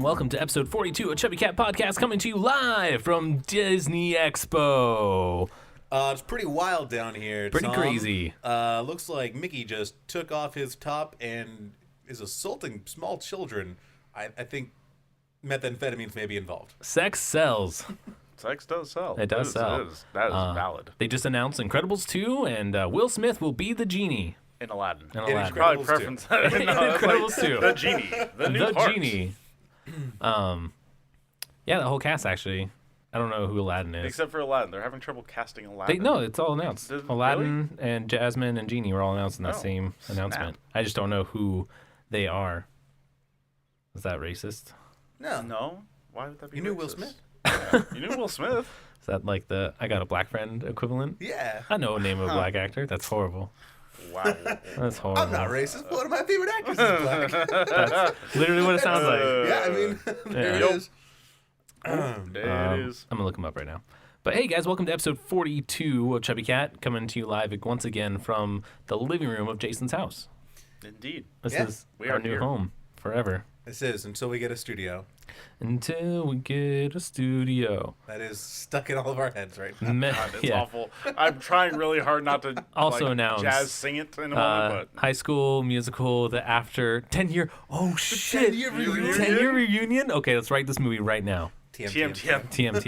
welcome to episode 42 of Chubby Cat Podcast, coming to you live from Disney Expo. It's pretty wild down here, Pretty Tom. crazy. Looks like Mickey just took off his top and is assaulting small children. I think methamphetamines may be involved. Sex sells. Sex does sell. It does sell. That is valid. They just announced Incredibles 2, and Will Smith will be the genie. In Aladdin. In Aladdin. Probably Incredibles preference. In Incredibles 2. The genie. The new parts. Genie. Yeah, the whole cast, actually. I don't know who Aladdin is. Except for Aladdin. They're having trouble casting Aladdin. No, it's all announced. Aladdin Really? and Jasmine and Genie were all announced in that same announcement. I just don't know who they are. Is that racist? No. Why would that be You knew racist? Will Smith? Yeah. You knew Will Smith? Is that like the I Got a Black Friend equivalent? Yeah. I know a name of a black actor. That's horrible. Wow. That's horrible. I'm not racist. One of my favorite actors is black. That's literally what it sounds like. Yeah, I mean, there it is. There it is. I'm going to look him up right now. But hey, guys, welcome to episode 42 of Chubby Cat, coming to you live once again from the living room of Jason's house. Indeed. This Yeah, is we our are new here. home forever. This is until we get a studio. Until we get a studio. That is stuck in all of our heads right now. God, it's Yeah. awful. I'm trying really hard not to Also announced, jazz sing it in a moment, but High School Musical, the after 10-year. Oh, shit. 10-year reunion? 10-year reunion? Okay, let's write this movie right now. TM. TM.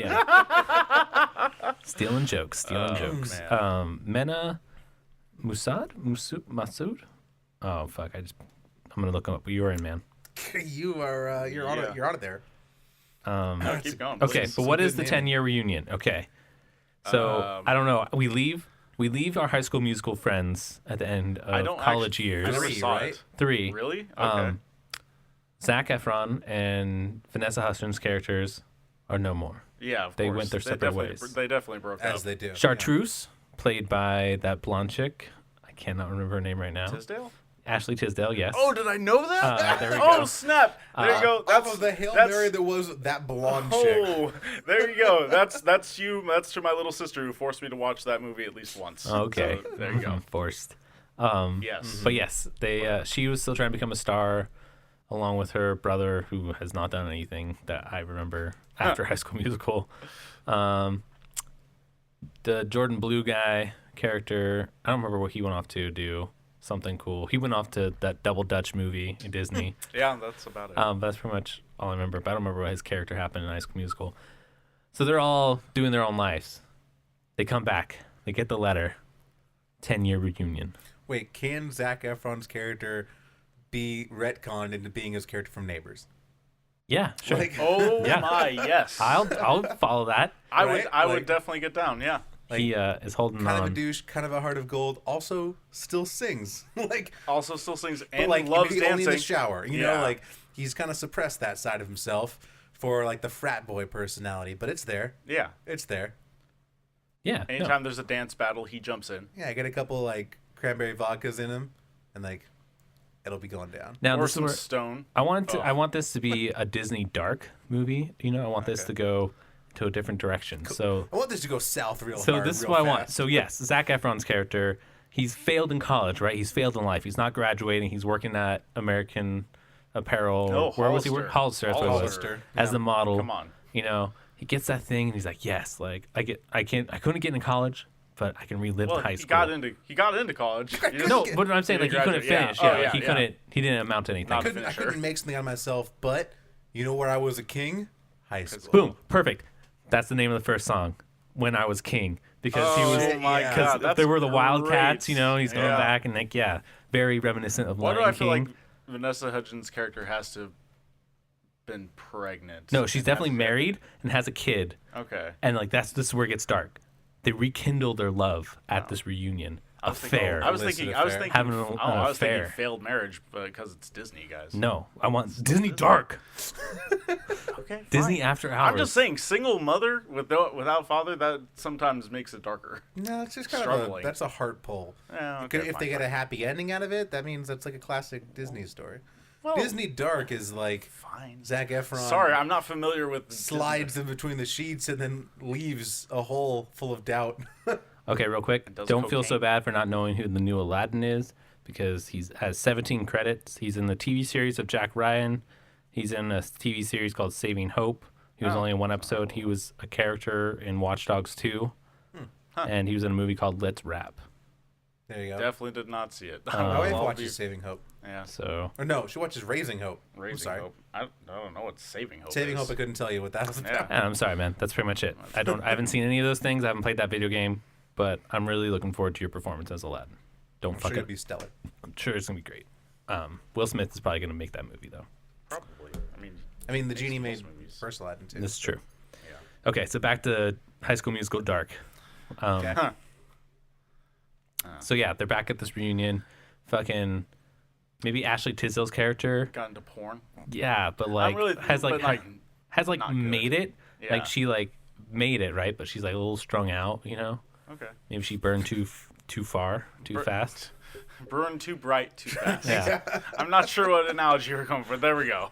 Stealing jokes. Man. Mena Masood? Oh, fuck. I'm going to look him up. You were in, man. You are you're on it. You're on it there. Keep going, Okay, please. but what is good the name. 10-year reunion? Okay. So, I don't know. We leave our High School Musical friends at the end I of don't college actually- I years. never Three, saw right? it. 3. Really? Okay. Zac Efron and Vanessa Hudgens' characters are no more. Yeah, of They course. went their separate definitely- ways. They definitely broke up. As they do. Chartreuse, played by that blonde chick. I cannot remember her name right now. Tisdale? Ashley Tisdale, yes. Oh, did I know that? There we oh, go. snap! There you go. Off of the Hail Mary that was that blonde chick. Oh, there you go. That's you. That's to my little sister who forced me to watch that movie at least once. Okay. So, there you go. Forced. Yes. But yes, she was still trying to become a star, along with her brother, who has not done anything that I remember after High School Musical. The Jordan Blue guy character, I don't remember what he went off to do. Something cool. He went off to that Double Dutch movie in Disney. Yeah, that's about it. But that's pretty much all I remember. But I don't remember what his character happened in High School Musical. So they're all doing their own lives. They come back. They get the letter. 10-year reunion. Wait, can Zac Efron's character be retconned into being his character from Neighbors? Yeah, sure. Like, Oh Yeah. my, yes. I'll follow that. I Right? would Like- definitely get down. Yeah. He is holding kind of a on. douche, kind of a heart of gold. Also, still sings. Like, Also, still sings but and like loves maybe dancing. only in the shower. You know, Yeah. like he's kind of suppressed that side of himself for like the frat boy personality, but it's there. Yeah. It's there. Yeah. no. Anytime there's a dance battle, he jumps in. Yeah, I get a couple like cranberry vodkas in him, and like it'll be going down. Now Or this is some where stone. I want this to be a Disney dark movie. You know, I want this to go to a different direction. So I want this to go south real So hard. this is real what I fast. want. So yes, Zac Efron's character, he's failed in college, right? He's failed in life. He's not graduating. He's working at American Apparel. Oh, Where was he working? Hollister. That's what it was. Hollister, As yeah. the model. Come on. You know, he gets that thing and he's like, yes, like I couldn't get into college, but I can relive Well, high he school. got into college. He just- No, but I'm saying He like he didn't couldn't graduate. finish. Yeah. Yeah, Oh, like, he yeah, couldn't. He didn't amount to anything. Not I couldn't finisher. make something out of myself, but you know where I was a king? High school. Boom, perfect. That's the name of the first song. When I Was King, because he was Oh my yeah. because god, that's there were the Wildcats, great. you know, he's going Yeah. back and like very reminiscent of Why Lion do I feel King. like Vanessa Hudgens' character has to have been pregnant? No, she's And definitely has- married and has a kid, Okay. and like this is where it gets dark. They rekindle their love at this reunion affair. I was Illicit thinking affair. Having an I was thinking affair. failed marriage, but because it's Disney, guys. No, I want Disney dark. Okay. Disney fine. after hours. I'm just saying, single mother without father, that sometimes makes it darker. No, it's just kind of Struggling. that's a heart pull. Yeah, Because okay, if they fine, get a happy ending out of it, that means that's like a classic Disney story. Well, Disney Dark is like fine. Zac Efron Sorry, I'm not familiar with slides in between the sheets and then leaves a hole full of doubt. Okay, real quick. does Don't feel so cocaine. bad for not knowing who the new Aladdin is because he has 17 credits. He's in the TV series of Jack Ryan. He's in a TV series called Saving Hope. He was only in one episode. He was a character in Watch Dogs 2. And he was in a movie called Let's Rap. There you go. Definitely did not see it. My wife watches Saving Hope. Yeah. So Or no, she watches Raising Hope. Raising I'm sorry. Hope. I don't know what Saving Hope Saving is. Hope, I couldn't tell you what that was about. I'm sorry, man. That's pretty much it. I haven't seen any of those things. I haven't played that video game, but I'm really looking forward to your performance as Aladdin. Don't I'm fuck sure it. it'd be stellar. I'm sure it's gonna be great. Will Smith is probably gonna make that movie though. Probably. I mean, the genie most made movies. first Aladdin too. This is true. Yeah. Okay, so back to High School Musical Dark. Okay. So yeah, they're back at this reunion. Fucking maybe Ashley Tisdale's character. Got into porn. Yeah, but like really- has like but, like, has like not good. made it. Yeah. Like she like made it, right? But she's like a little strung out, you know. Okay. Maybe she burned too far, too fast. Burn too bright, too fast. Yeah. I'm not sure what analogy you're going for. There we go.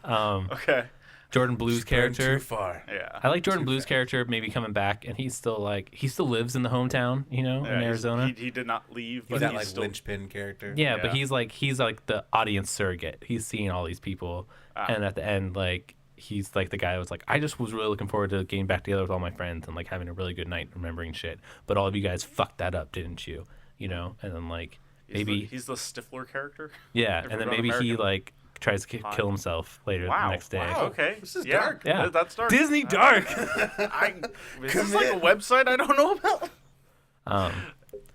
Okay. Jordan Blue's character. Too far. Yeah. I like Jordan Blue's character maybe coming back, and he still lives in the hometown, you know, in Yeah, Arizona. He did not leave, He's but that he's like still. linchpin character. Yeah, but Yeah. he's like the audience surrogate. He's seeing all these people, and at the end, like he's like the guy who was like, I just was really looking forward to getting back together with all my friends and like having a really good night, remembering shit. But all of you guys fucked that up, didn't you? You know, and then like maybe He's the Stifler character. yeah, if and we're then going maybe he American. like tries to kill himself later Wow. the next day. Wow. Okay. This is yeah. dark. Yeah. That's dark. Disney Dark. Is this like a website I don't know about? I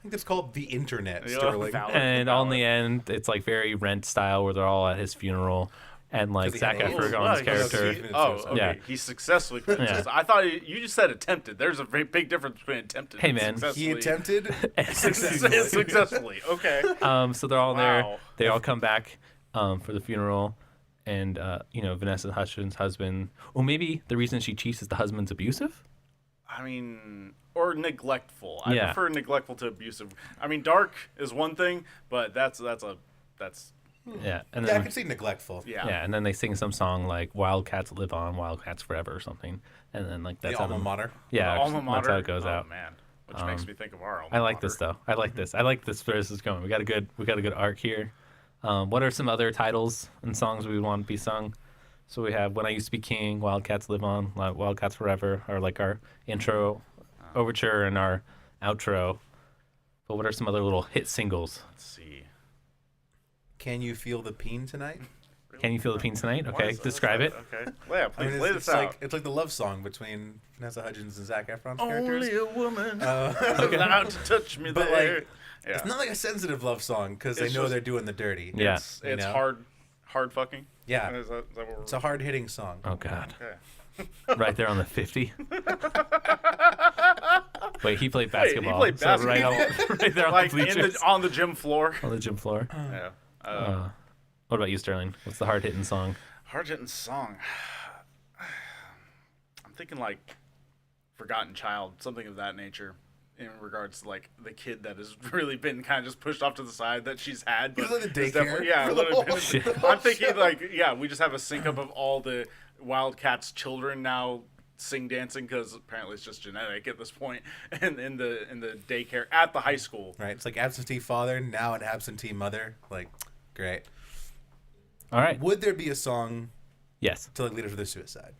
think it's called the Internet, Yeah, Sterling. valid. And all in the end, it's like very Rent style, where they're all at his funeral, and like 'Cause he Zac had Efron's AIDS. character. He- Oh, okay. Yeah. He successfully. I thought you just said attempted. There's a very big difference between attempted. Hey, and man. He successfully. attempted. Successfully. Okay. So they're all there. Wow. They all come back for the funeral, and you know, Vanessa Hudgens' husband. Well, maybe the reason she cheats is the husband's abusive. I mean, or neglectful. I Yeah. prefer neglectful to abusive. I mean, dark is one thing, but that's Yeah, and Yeah, I then can see neglectful. yeah. yeah, and then they sing some song like "Wildcats Live On, Wildcats Forever" or something, and then like that's The how alma mater. yeah, Alma mater. that's how it goes out. Man, which makes me think of our alma I like mater. this though. I like this. I like this where this is going. We got a good arc here. What are some other titles and songs we would want to be sung? So we have "When I Used to Be King," "Wildcats Live On," "Wildcats Forever" are like our intro, overture, and our outro. But what are some other little hit singles? Let's see. Can you feel the peen tonight? Can you feel the pain tonight? What Okay, is that? describe it. Okay. Yeah, I please mean, lay it's this out. like it's like the love song between Vanessa Hudgens and Zac Efron's characters. Only a woman Okay. allowed to touch me But, there. like, yeah. It's not like a sensitive love song because they It's know just- they're doing the dirty. Yeah. It's You know? hard fucking. Yeah. Is that what we're... It's a hard hitting song. Oh God, Okay. right there on the 50. Wait, he played basketball. played So right, right there on Like the bleachers, on the gym floor. on the gym floor. Yeah. What about you, Sterling? What's the hard hitting song? Hard hitting song. I'm thinking like Forgotten Child, something of that nature. In regards to like the kid that has really been kind of just pushed off to the side that she's had, but He's like the it's daycare definitely- yeah, for the literally whole been- shit. I'm thinking like we just have a sync up of all the Wildcats children now sing dancing because apparently it's just genetic at this point, and in the daycare at the high school. Right. It's like absentee father, now an absentee mother. Like, great. All right. Would there be a song Yes. to like lead her to their suicide?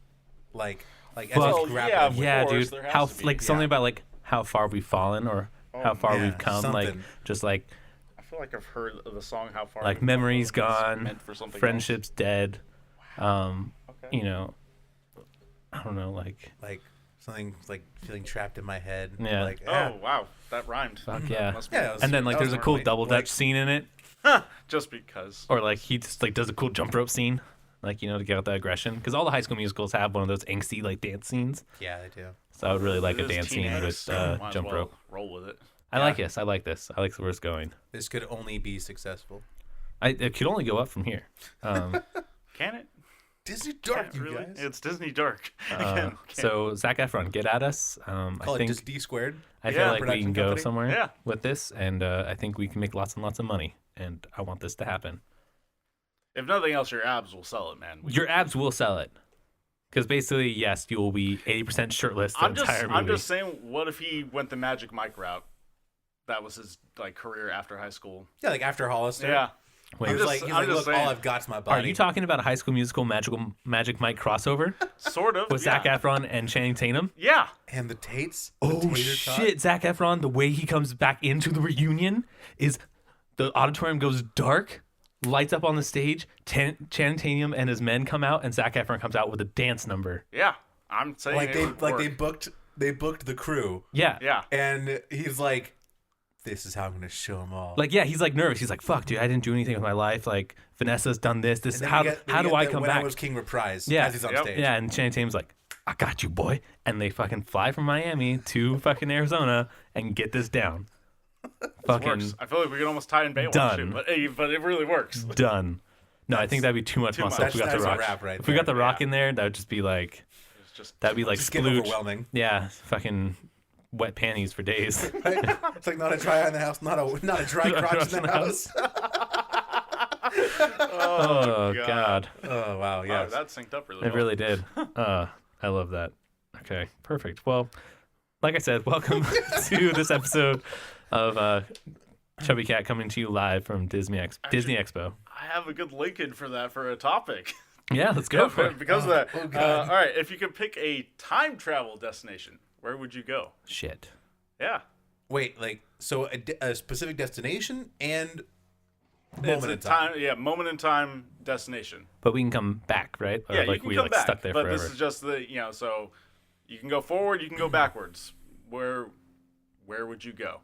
Like as Fuck. he's grappling yeah, with of it. Yeah, course, dude. there has How to be. like something about like how far we've fallen or how far yeah, we've come. Like something. just like I feel like I've heard of the song "How Far." like We've Come" memories was gone, meant for something friendships dead. Okay. You know, I don't know. Like Like something like feeling trapped in my head. Yeah. Like, Oh wow, that rhymed. fuck yeah. Must be- Yeah, it was- And then like that was there's a cool normally, double like- dutch scene in it, just because. or like he just like does a cool jump rope scene. Like, you know, to get out the aggression. Because all the High School Musicals have one of those angsty, like, dance scenes. Yeah, they do. So I would really like a It is dance scene teenagers, with so might as jump well rope. Roll with it. I like this. I like this. I like where it's going. This could only be successful. It could only go up from here. Can it? Disney Dark, Can't you really? guys. It's Disney Dark. Can't- So Zac Efron, get at us. Call I it think just D squared. I feel Yeah. like we Production can go company? somewhere Yeah. with this, and I think we can make lots and lots of money. And I want this to happen. If nothing else, your abs will sell it, man. Your abs will sell it. Because basically, yes, you will be 80% shirtless the entire movie. I'm just saying, what if he went the Magic Mike route? That was his like career after high school. Yeah, like after Hollister. Yeah. Wait, He's like, look, saying. all I've got's my body. are you talking about a High School Musical Magic Mike crossover Sort of. with Zac Efron and Channing Tatum? Yeah. And the Tates? Oh the tater shit! Zac Efron, the way he comes back into the reunion is the auditorium goes dark, lights up on the stage. Channing Tatum and his men come out, and Zac Efron comes out with a dance number. Yeah. I'm saying They booked the crew. Yeah, Yeah. And he's like, this is how I'm gonna show them all. Like, yeah, he's like nervous. He's like, "Fuck, dude, I didn't do anything with my life. Like, Vanessa's done this. And then How you get- then how you do get I the come When back?" I Was King reprise Yeah. as he's on Yep. stage. Yeah, and Channing Tatum's like, "I got you, boy," and they fucking fly from Miami to fucking Arizona and get this down. Fucking Works. I feel like we could almost tie in Baywatch, Done. but it really works. done. No, I think that'd be too much too muscle much. if we got the That's a rock. wrap right If we got the there. rock in there, that would just be like It's just that'd be like Just get splooge. overwhelming. Yeah, fucking wet panties for days. Right? It's like not a dry eye in the house, not a dry crotch in the house. Oh God. Oh wow, wow, yes. that synced up really It well. really did. I love that. Okay, perfect. Well, like I said, welcome to this episode of Chubby Cat coming to you live from Disney Expo. I have a good link-in for that for a topic. Yeah, let's go for it. Because of that. Oh, God. All right, if you could pick a time travel destination, where would you go? Shit. Yeah. Wait, like so a specific destination and It's moment a in time. moment in time destination. But we can come back, right? Or Yeah, like you can we come like back, stuck there but forever. this is just so you can go forward, you can go backwards. Where would you go?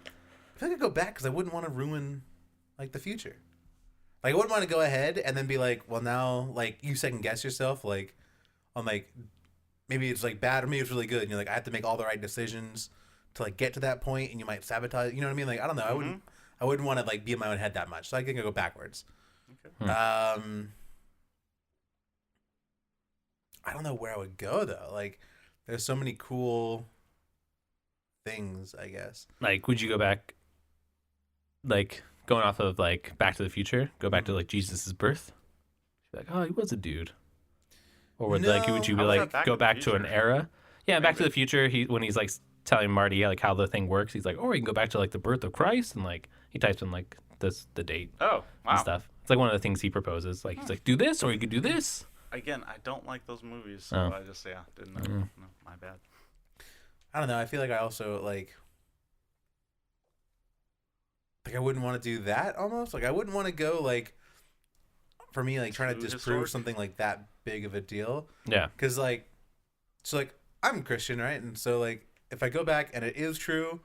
I feel like I'd go back because I wouldn't want to ruin like the future. Like I wouldn't want to go ahead and then be like, well now like you second guess yourself like on like maybe it's like bad or maybe it's really good and you're like I have to make all the right decisions to like get to that point and you might sabotage. You know what I mean? Like I don't know. I wouldn't want to like be in my own head that much. So I think I go backwards. Okay. I don't know where I would go though. Like there's so many cool things, I guess. Like, would you go back, like, going off of, like, Back to the Future, go back to, like, Jesus' birth? Be like, oh, he was a dude. Or would, would you be How was like, that Back go to the back to an Future? era? Yeah, Back to the Future, when he's, like, telling Marty, like, how the thing works, he's like, or you can go back to, like, the birth of Christ, and, like, he types in, like, the date Oh, and wow. stuff. It's, like, one of the things he proposes. Like, he's like, do this, or you could do this. Again, I don't like those movies, so Oh. I just didn't know. No, my bad. I don't know. I feel like I also like I wouldn't want to do that almost. Like I wouldn't want to go like for me like trying to Too disprove historic? something like that big of a deal. Yeah. Cause like so like I'm Christian, right? And so like if I go back and it is true,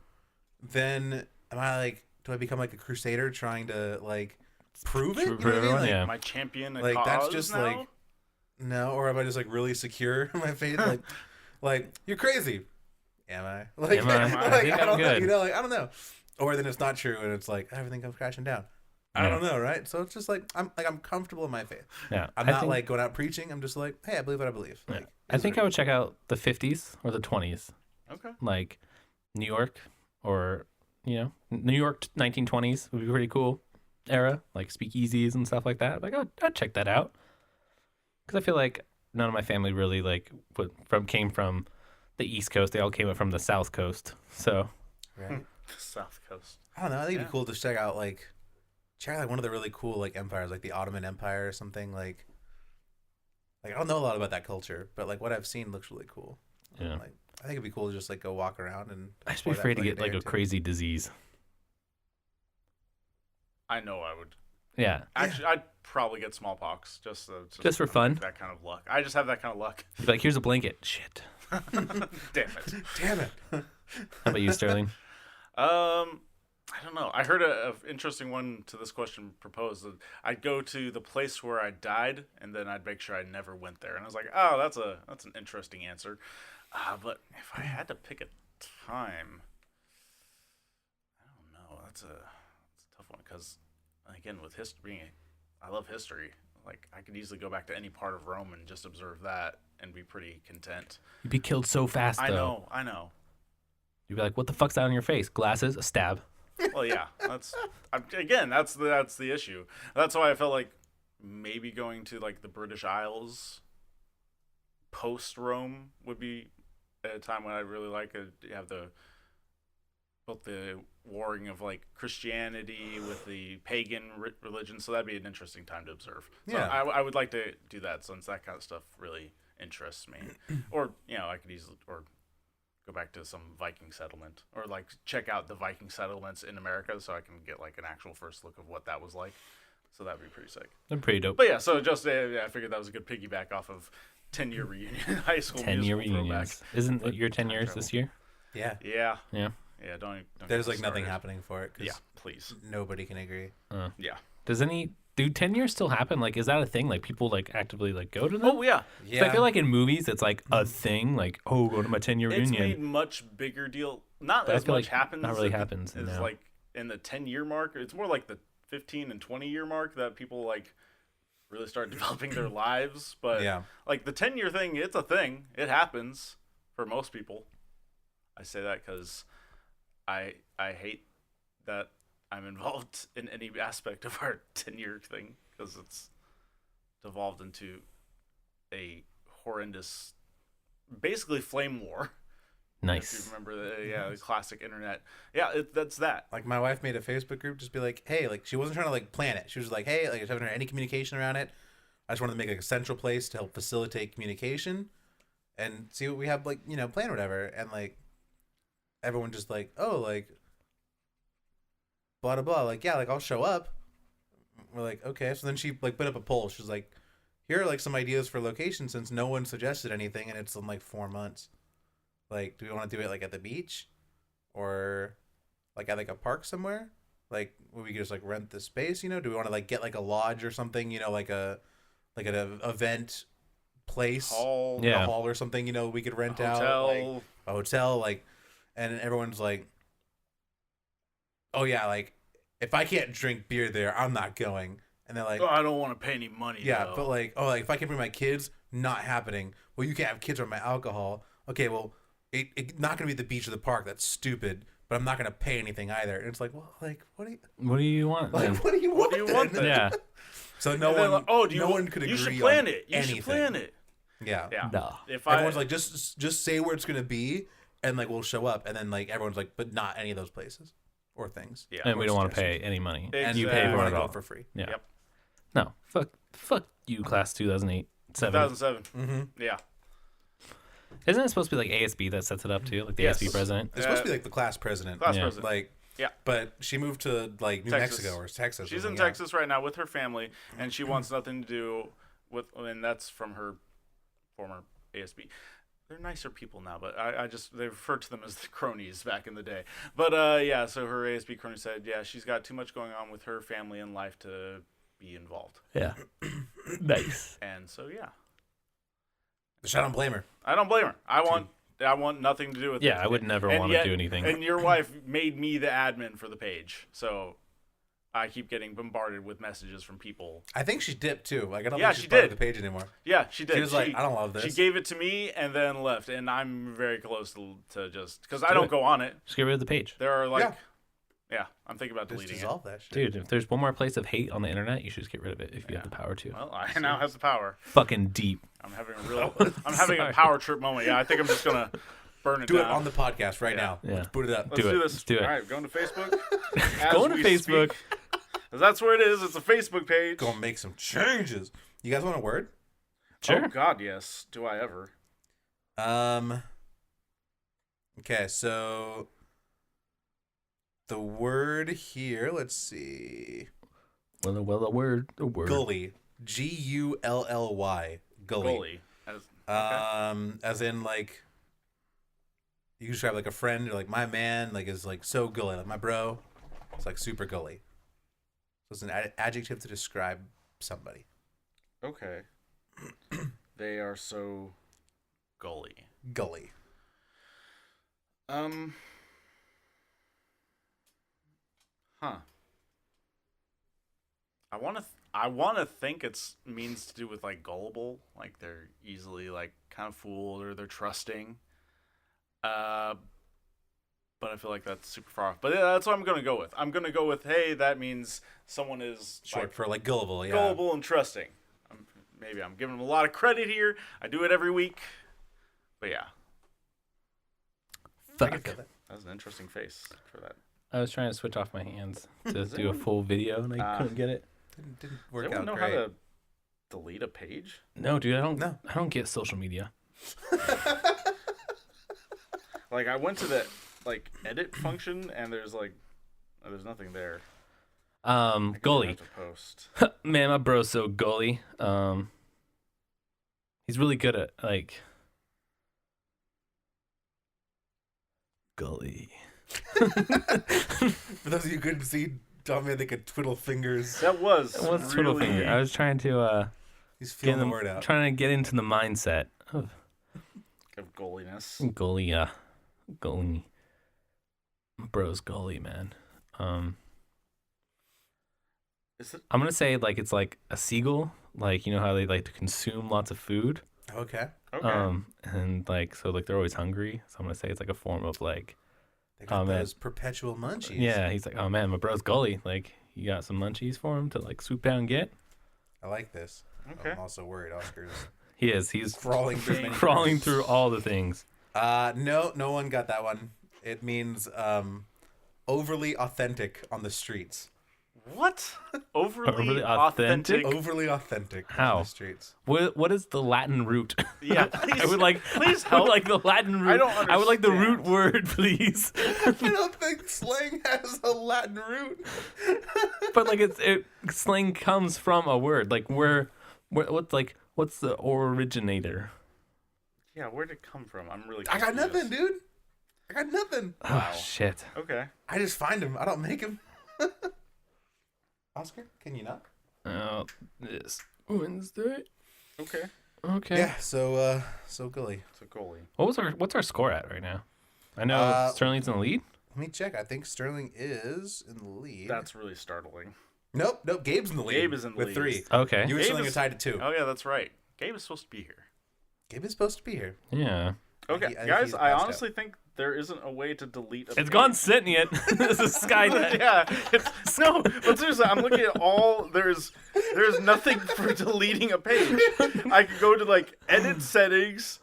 then am I like do I become like a crusader trying to like prove it? You know what I mean? everyone, Like, yeah. My champion. like that's cause just now? like no, or am I just like really secure in my faith? like you're crazy. Am I? Like, Am I? like, I think I I'm don't know. good. You know, like I don't know. Or then it's not true and it's like everything comes crashing down. I Yeah. don't know, right? So it's just like I'm comfortable in my faith. Yeah. I'm I not think, like going out preaching. I'm just like, hey, I believe what I believe. yeah. Like, I think I would check out the 50s or the 20s. Okay. Like New York or, New York 1920s would be pretty cool era, like speakeasies and stuff like that. Like, I'd check that out. Because I feel like none of my family really, like, came from the East Coast. They all came up from the South Coast. So, right. South Coast. I don't know. I think it'd Yeah. be cool to check out like one of the really cool like empires, like the Ottoman Empire or something. Like I don't know a lot about that culture, but like what I've seen looks really cool. yeah. Like I think it'd be cool to just like go walk around and. I'd be explore that afraid for, to get, day like, or a two. crazy disease. I know I would. Yeah. Actually, I'd probably get smallpox just Just for fun? That kind of luck. I just have that kind of luck. You'd be like, here's a blanket. Shit. Damn it. Damn it. How about you, Sterling? I don't know. I heard a interesting one to this question proposed. That I'd go to the place where I died, and then I'd make sure I never went there. And I was like, oh, that's an interesting answer. But if I had to pick a time, I don't know. That's a tough one because, again, with history, I love history. Like I could easily go back to any part of Rome and just observe that and be pretty content. You'd be killed so fast, though. I know. You'd be like, what the fuck's that on your face? Glasses? A stab. Well, yeah, that's the issue. That's why I felt like maybe going to like the British Isles post Rome would be a time when I really like it. You have the both the warring of like Christianity with the pagan religion. So that'd be an interesting time to observe. So Yeah. I would like to do that since that kind of stuff really interests me. Or I could easily go back to some Viking settlement or like check out the Viking settlements in America so I can get like an actual first look of what that was like. So that'd be pretty sick. They're pretty dope. But yeah, so just I figured that was a good piggyback off of 10-year reunion, high school 10-year musical reunions. throwback. Isn't But it your 10 time years travel. this year? Yeah. Yeah. Yeah. Yeah, don't There's get like nothing started. happening for it. 'Cause Yeah, please. nobody can agree. Yeah. Do 10 years still happen? Like, is that a thing? Like, people like actively like go to them? Oh yeah. Yeah. I feel like in movies, it's like a thing. Like, oh, go to my 10-year It's reunion. made much bigger deal. Not But I as feel much like happens. not really as- happens As now. like in the 10-year mark. It's more like the 15 and 20-year mark that people like really start developing their lives. But Yeah. like the 10-year thing, it's a thing. It happens for most people. I say that because I hate that I'm involved in any aspect of our 10-year thing because it's devolved into a horrendous, basically flame war. If you Nice. remember the classic internet. Yeah, that's that. Like my wife made a Facebook group, just be like, hey, like she wasn't trying to like plan it. She was like, hey, like I haven't heard any communication around it. I just wanted to make like a central place to help facilitate communication and see what we have like, plan whatever. And like everyone just like, oh, like blah blah blah. Like, yeah, like I'll show up. We're like, okay. So then she like put up a poll. She was like, here are like some ideas for location since no one suggested anything and it's in like 4 months. Like, do we want to do it like at the beach or like at like a park somewhere? Like, where we could just like rent the space, Do we want to like get like a lodge or something, like an event place, Hall, Yeah. a hall or something, we could rent out hotel. like a hotel, like, and everyone's like, oh yeah, like if I can't drink beer there, I'm not going. And they're like, Oh, I don't want to pay any money. yeah, though. but like, oh, like if I can bring my kids, not happening. Well, you can't have kids around my alcohol. Okay, well, it not gonna be the beach or the park. That's stupid. But I'm not gonna pay anything either. And it's like, well, like, what do you want? like? then? What do you want? What do you want then? then? Yeah. So no And they're one, like, oh, do you? no one could agree. You should plan on it. You anything. should plan it. Yeah. Yeah. No. If Everyone's like, just say where it's gonna be, and like we'll show up. And then like everyone's like, but not any of those places or things. yeah. And we or don't want to suggestions. pay any money. Exactly. And you pay we for wanna it go all. for free. Yeah. Yep. No. Fuck you, class 2008. 7. 2007. Mm-hmm. Yeah. Isn't it supposed to be like ASB that sets it up too? Like the Yes. ASB president? It's supposed to be like the class president. Class Yeah. president. Like, Yeah. but she moved to like New Texas. Mexico or Texas. or She's in something, yeah. Texas right now with her family, and she wants nothing to do with. And that's from her former ASB. They're nicer people now, but I just they referred to them as the cronies back in the day. But yeah, so her ASB crony said, yeah, she's got too much going on with her family and life to be involved, Yeah. Nice. and so yeah, Which I don't blame her. I don't blame her. I want nothing to do with it. Yeah, I would never And want yet- to do anything. And your wife made me the admin for the page, so I keep getting bombarded with messages from people. I think she dipped too. Like I don't Yeah, think she's she part of did. the page anymore. Yeah, she did. She was like, I don't love this. She gave it to me and then left, and I'm very close to just because I do don't it. go on it. Just get rid of the page. There are like, Yeah. yeah, I'm thinking about Just deleting it. dissolve that shit. Dude, if there's one more place of hate on the internet, you should just get rid of it if you Yeah. have the power to. Well, I now have the power. Fucking deep. I'm having a power trip moment. Yeah, I think I'm just gonna burn it Do it down. on the podcast right Yeah. now. Yeah. Let's boot it up. Let's do do it. this. Let's do it. All right, going to Facebook. As Going to we Facebook. speak. 'Cause that's where it is. It's a Facebook page. Go and make some changes. You guys want a word? Sure. Oh God, yes. Do I ever? Okay, so the word here, let's see. Well, a word. Gully. Gully. Goalie. As in like you describe like a friend or like my man, like is like so gully, like my bro. It's like super gully. So it's an adjective to describe somebody. Okay. They are so gully. Gully. Huh. I want to think it's means to do with like gullible, like they're easily like kind of fooled or they're trusting. But I feel like that's super far off. But yeah, that's what I'm gonna go with. I'm gonna go with, hey, that means someone is Short like, for like gullible, yeah. gullible and trusting. Maybe I'm giving them a lot of credit here. I do it every week. But yeah. I can Fuck. feel that. That was an interesting face for that. I was trying to switch off my hands to Does do a anyone- full video, and I couldn't get it. Didn't Does work anyone out know great. how to delete a page? No, dude, No. I don't get social media. Like, I went to the edit function, and there's nothing there. I think I'm gonna Goalie. have to post. Man, my bro's so goalie. He's really good at goalie. For those of you who couldn't see, Tom man, they could twiddle fingers. That was What's twiddle really... finger? I was trying to He's get feeling the word out. trying to get into the mindset of of goaliness. goalie. Goalie. My bro's goalie, man. Is it? I'm gonna say it's like a seagull. Like, you know how they like to consume lots of food. Okay. Okay. And so they're always hungry. So I'm gonna say it's like a form of They got man. those perpetual munchies. yeah. He's like, oh man, my bro's goalie. Like, you got some munchies for him to swoop down and get. I like this. Okay. I'm also worried Oscar's He is. He's crawling through Dang. crawling through all the things. No one got that one. It means overly authentic on the streets. What? Overly authentic? authentic? Overly authentic How? on the streets. What is the Latin root? Yeah, please. I would like. Please I would help. like the Latin root. I don't I would like the root understand. word, please. I don't think slang has a Latin root. But slang comes from a word. Like what's the originator? Yeah, where'd it come from? I'm really I got confused. nothing, dude. I got nothing. Wow. Oh shit. Okay. I just find him. I don't make him. Oscar, can you not? Oh, this Wednesday. Okay. Okay. Yeah. So Gully. It's a goalie. What's our score at right now? I know Sterling's in the lead. Let me check. I think Sterling is in the lead. That's really startling. Nope. Gabe's in the lead. Gabe is in the with lead. 3. Okay. You and Gabe Sterling are is- tied at 2. Oh yeah, that's right. Gabe is supposed to be here. Gabe is supposed to be here. Yeah. Okay, I think guys, he's I passed honestly think there isn't a way to delete a It's page. gone Sentient. This is Skynet. Yeah, no, but seriously, I'm looking at all. There's nothing for deleting a page. I can go to edit settings,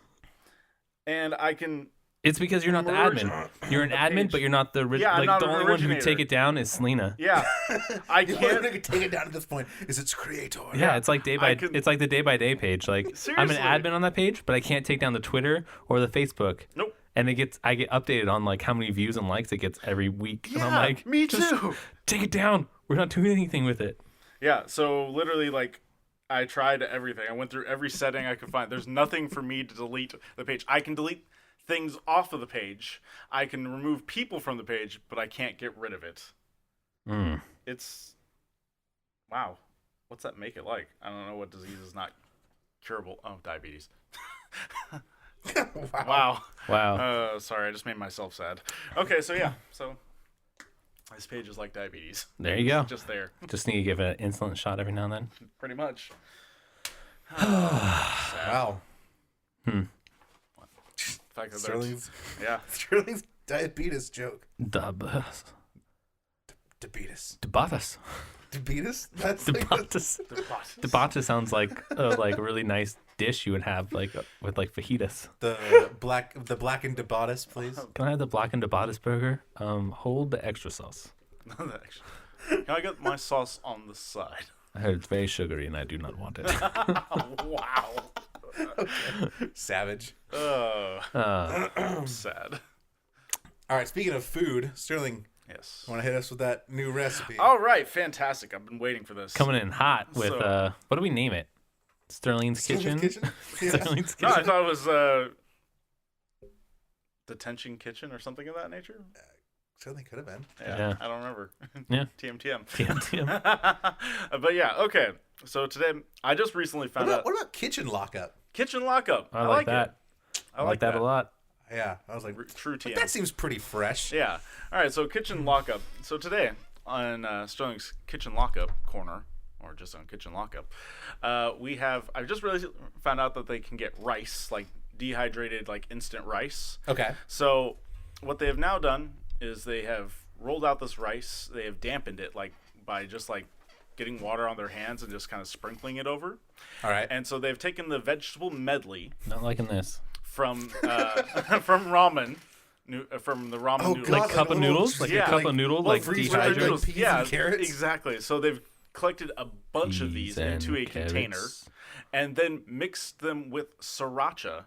and I can. It's because you're not the Merge admin. You're an the admin, page. but you're not the Yeah, I'm not the an only one who can originator. take it down is Selena. Yeah, I The only one who can't. can take it down at this point is its creator. Yeah, it's like can- it's like the day by day page. Like, I'm an Seriously. admin on that page, but I can't take down the Twitter or the Facebook. Nope. And I get updated on how many views and likes it gets every week. And I'm Yeah, like, me "Just too. Take it down. We're not doing anything with it. Yeah, so literally, I tried everything. I went through every setting I could find. There's nothing for me to delete the page. I can delete things off of the page. I can remove people from the page, but I can't get rid of it. Mm. It's wow. What's that make it like? I don't know what disease is not curable. Oh, diabetes. Wow. Wow. Sorry, I just made myself sad. Okay, so yeah, so this page is like diabetes. There you go. It's just there, Just need to give it an insulin shot every now and then. pretty much. Wow. The fact that Sterling's yeah. diabetes joke. Diabetes. Diabetes. Diabetes? That's Diabetes. Diabetes sounds like a really nice dish you would have with fajitas. the blackened diabetes, please. Can I have the blackened diabetes burger? Hold the extra sauce. Can I get my sauce on the side? I heard it's very sugary and I do not want it. Wow. Savage. I'm sad. All right, speaking of food, Sterling, Yes. want to hit us with that new recipe? All right, fantastic. I've been waiting for this. Coming in hot with So- what do we name it? Sterling's Kitchen. Yeah. Sterling's No, I Kitchen. thought it was detention kitchen or something of that nature. Certainly could have been. Yeah. I don't remember. Yeah. TM. TM. But yeah, okay. So today, I just recently found out What about kitchen lockup? kitchen lockup. I like that. It. I like that a lot. Yeah, I was like, True TM. that seems pretty fresh. Yeah. All right. So kitchen lockup. So today on Sterling's kitchen lockup corner, or just on kitchen lockup, I've just really found out that they can get rice, like dehydrated, like instant rice. Okay. So what they have now done is they have rolled out this rice. They have dampened it by just getting water on their hands and just kind of sprinkling it over. All right. And so they've taken the vegetable medley Not liking this. from from ramen, from the ramen Oh, noodles. God, Like cup of little- noodles, like yeah, a cup of noodle, Well, like freeze with their dried, dehydrated. like, peas and carrots? exactly. So they've collected a bunch of these Peas and into a container carrots. and then mixed them with sriracha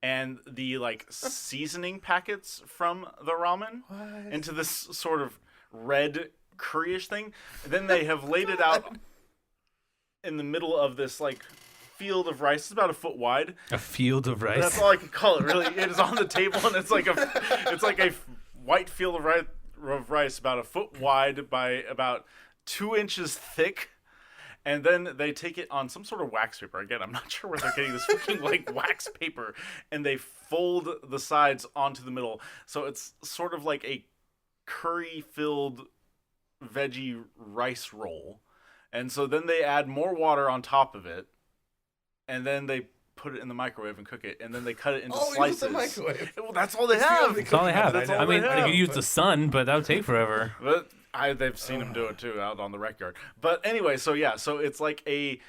and the like seasoning packets from the ramen What? into this sort of red curryish thing. And then they have laid it out in the middle of this like field of rice. It's about a foot wide. A field of rice. That's all I can call it. Really, it is on the table, and it's like a white field of rice about a foot wide by about 2 inches thick. And then they take it on some sort of wax paper. Again, I'm not sure where they're getting this fucking like wax paper, and they fold the sides onto the middle, so it's sort of like a curry-filled veggie rice roll. And so then they add more water on top of it, and then they put it in the microwave and cook it, and then they cut it into slices. The microwave. Well, that's all they It's the have. only That's all they have. That's all I mean, they you have, could use but- the sun, but that would take forever. But they've seen them do it too out on the rec yard. But anyway, so yeah, so it's like a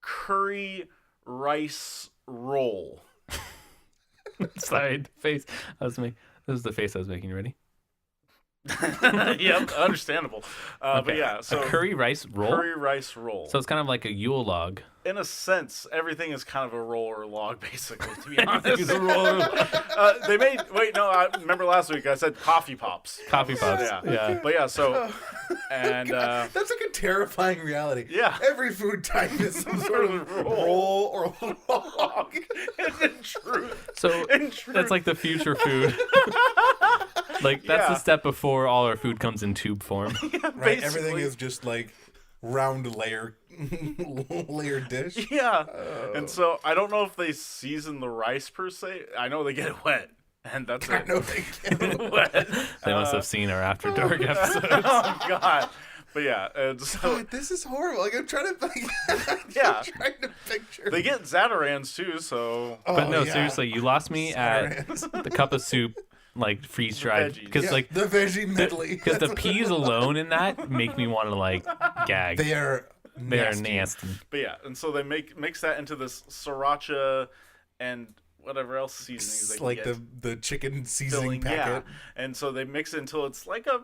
curry rice roll. Sorry, face. This is the face I was making. You ready? Yep, understandable. But yeah, so a curry rice roll. curry rice roll. So it's kind of like a Yule log. In a sense, everything is kind of a roll or log, basically. To be honest, It's a roll. they made. Wait, no. I remember last week I said coffee pops. Coffee pops. Yeah. But yeah, so and That's like a terrifying reality. Yeah. Every food type is some sort of roll or log. in truth, So in truth, that's like the future food. Like that's the Yeah. step before all our food comes in tube form. Right. Everything basically. is just like round layer dish. Yeah. And so I don't know if they season the rice per se. I know they get it wet, and that's I it. know they can. Wet. They must have seen our After Dark episodes. Oh God. But yeah, and so God, this is horrible. Like I'm trying to Yeah. I'm trying to picture. they get Zatarans too. So But no, yeah. seriously, you lost me at the cup of soup, like freeze dried, veggies. because Yeah, like the veggie medley. because the peas alone in that make me want to like gag. they are They're nasty. nasty. But yeah, and so they mix that into this sriracha and whatever else seasonings they It's can like get. the chicken seasoning Filling, packet. yeah. And so they mix it until it's like a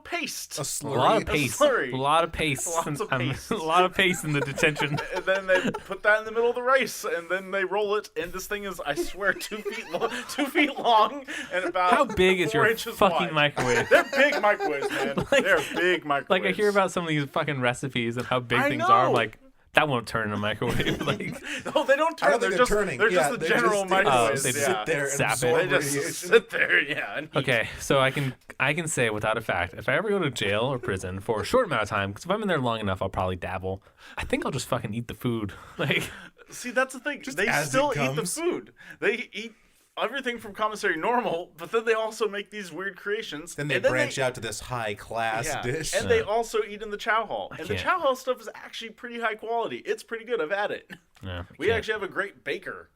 paste. A A slurry. lot of paste. slurry. A lot of paste. Lots of paste. A lot of paste in the detention. And then they put that in the middle of the rice, and then they roll it. And this thing is, I swear, 2 feet long, 2 feet long, and about How big is 4 your inches fucking wide. microwave? They're big microwaves, man. Like- They're big microwaves. Like I hear about some of these fucking recipes and how big I things are. I'm know. like, that won't turn in a microwave. Like, No, they don't turn. I don't think they're they're just turning. They're Yeah, just the they general just- microwaves. they yeah. sit there and Zap it. absorb They just radiation. sit there, yeah. And eat. okay, so I can say without a fact, if I ever go to jail or prison for a short amount of time, because if I'm in there long enough, I'll probably dabble. I think I'll just fucking eat the food. Like, See, that's the thing. They as still it eat the comes. food. They eat everything from commissary normal, but then they also make these weird creations. Then they and branch out to this high class Yeah. dish. And they also eat in the chow hall. And the can't. chow hall stuff is actually pretty high quality. It's pretty good. I've had it. no, We actually have a great baker